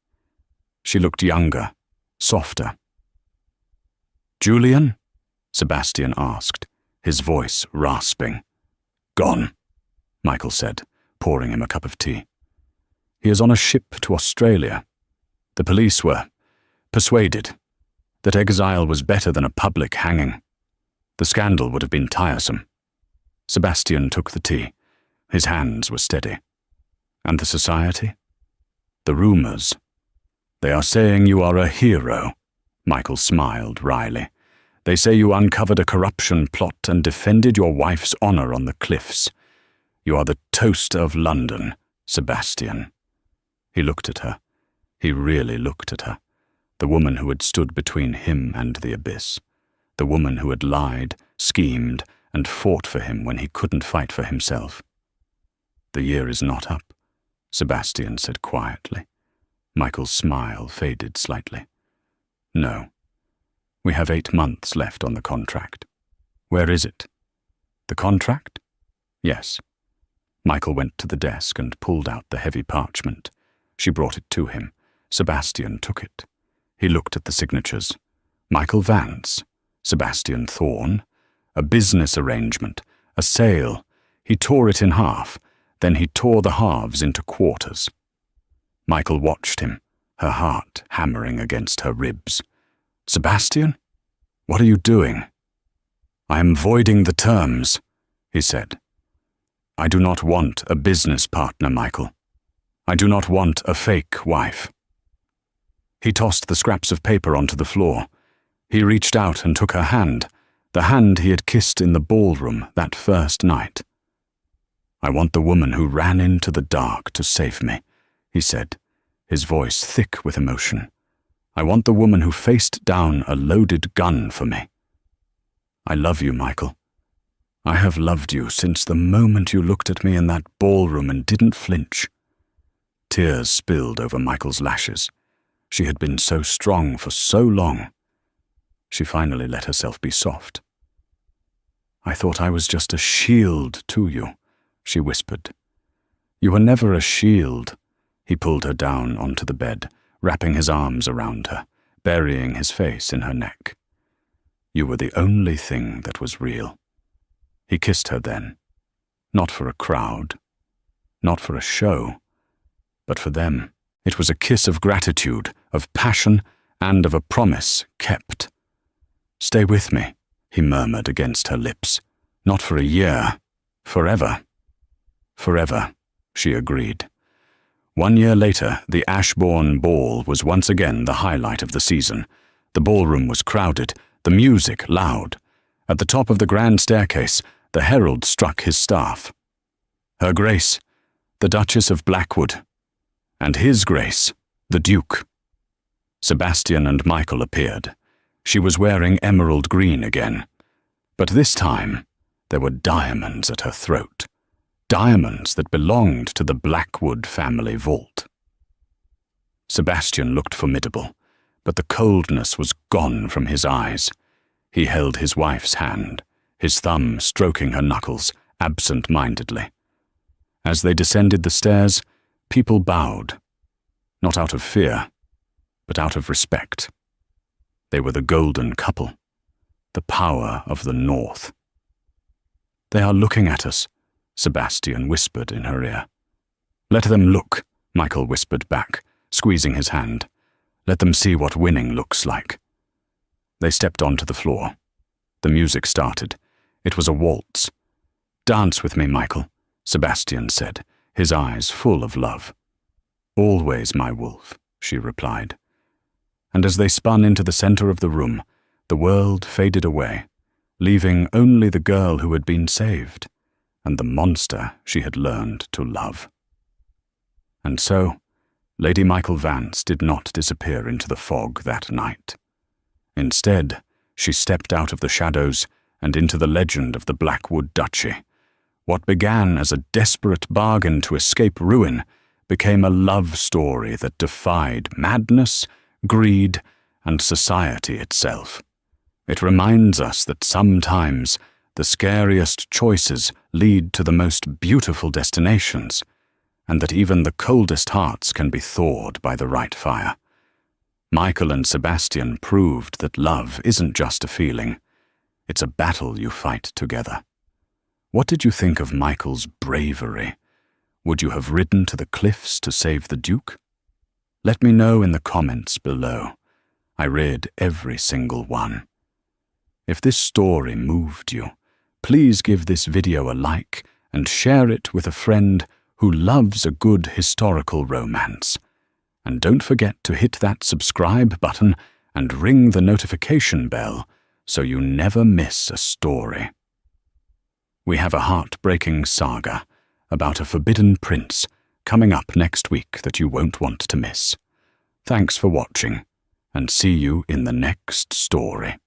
She looked younger, softer. "Julian?" Sebastian asked, his voice rasping. "Gone," Michael said, pouring him a cup of tea. "He is on a ship to Australia. The police were persuaded that exile was better than a public hanging. The scandal would have been tiresome." Sebastian took the tea. His hands were steady. "And the society? The rumors? They are saying you are a hero." Michael smiled wryly. "They say you uncovered a corruption plot and defended your wife's honor on the cliffs. You are the toast of London, Sebastian." He looked at her. He really looked at her. The woman who had stood between him and the abyss. The woman who had lied, schemed, and fought for him when he couldn't fight for himself. "The year is not up," Sebastian said quietly. Michael's smile faded slightly. "No. We have 8 months left on the contract." "Where is it?" "The contract?" "Yes." Michael went to the desk and pulled out the heavy parchment. She brought it to him. Sebastian took it. He looked at the signatures. Michael Vance, Sebastian Thorne, a business arrangement, a sale. He tore it in half, then he tore the halves into quarters. Michael watched him, her heart hammering against her ribs. "Sebastian? What are you doing?" "I am voiding the terms," he said. "I do not want a business partner, Michael. I do not want a fake wife." He tossed the scraps of paper onto the floor. He reached out and took her hand, the hand he had kissed in the ballroom that first night. "I want the woman who ran into the dark to save me," he said, his voice thick with emotion. "I want the woman who faced down a loaded gun for me. I love you, Michael. I have loved you since the moment you looked at me in that ballroom and didn't flinch." Tears spilled over Michael's lashes. She had been so strong for so long. She finally let herself be soft. "I thought I was just a shield to you," she whispered. "You were never a shield." He pulled her down onto the bed, wrapping his arms around her, burying his face in her neck. "You were the only thing that was real." He kissed her then, not for a crowd, not for a show, but for them. It was a kiss of gratitude, of passion, and of a promise kept. "Stay with me," he murmured against her lips. "Not for a year, forever." "Forever," she agreed. 1 year later, the Ashbourne Ball was once again the highlight of the season. The ballroom was crowded, the music loud. At the top of the grand staircase, the herald struck his staff. Her Grace, the Duchess of Blackwood, and His Grace, the Duke. Sebastian and Michael appeared. She was wearing emerald green again. But this time, there were diamonds at her throat. Diamonds that belonged to the Blackwood family vault. Sebastian looked formidable, but the coldness was gone from his eyes. He held his wife's hand, his thumb stroking her knuckles absent-mindedly. As they descended the stairs, people bowed, not out of fear, but out of respect. They were the golden couple, the power of the North. "They are looking at us," Sebastian whispered in her ear. "Let them look," Michael whispered back, squeezing his hand. "Let them see what winning looks like." They stepped onto the floor. The music started. It was a waltz. "Dance with me, Michael," Sebastian said, his eyes full of love. "Always, my wolf," she replied. And as they spun into the center of the room, the world faded away, leaving only the girl who had been saved, and the monster she had learned to love. And so, Lady Michael Vance did not disappear into the fog that night. Instead, she stepped out of the shadows and into the legend of the Blackwood Duchy. What began as a desperate bargain to escape ruin became a love story that defied madness, greed, and society itself. It reminds us that sometimes the scariest choices lead to the most beautiful destinations, and that even the coldest hearts can be thawed by the right fire. Michael and Sebastian proved that love isn't just a feeling. It's a battle you fight together. What did you think of Michael's bravery? Would you have ridden to the cliffs to save the Duke? Let me know in the comments below. I read every single one. If this story moved you, please give this video a like and share it with a friend who loves a good historical romance. And don't forget to hit that subscribe button and ring the notification bell so you never miss a story. We have a heartbreaking saga about a forbidden prince coming up next week that you won't want to miss. Thanks for watching, and see you in the next story.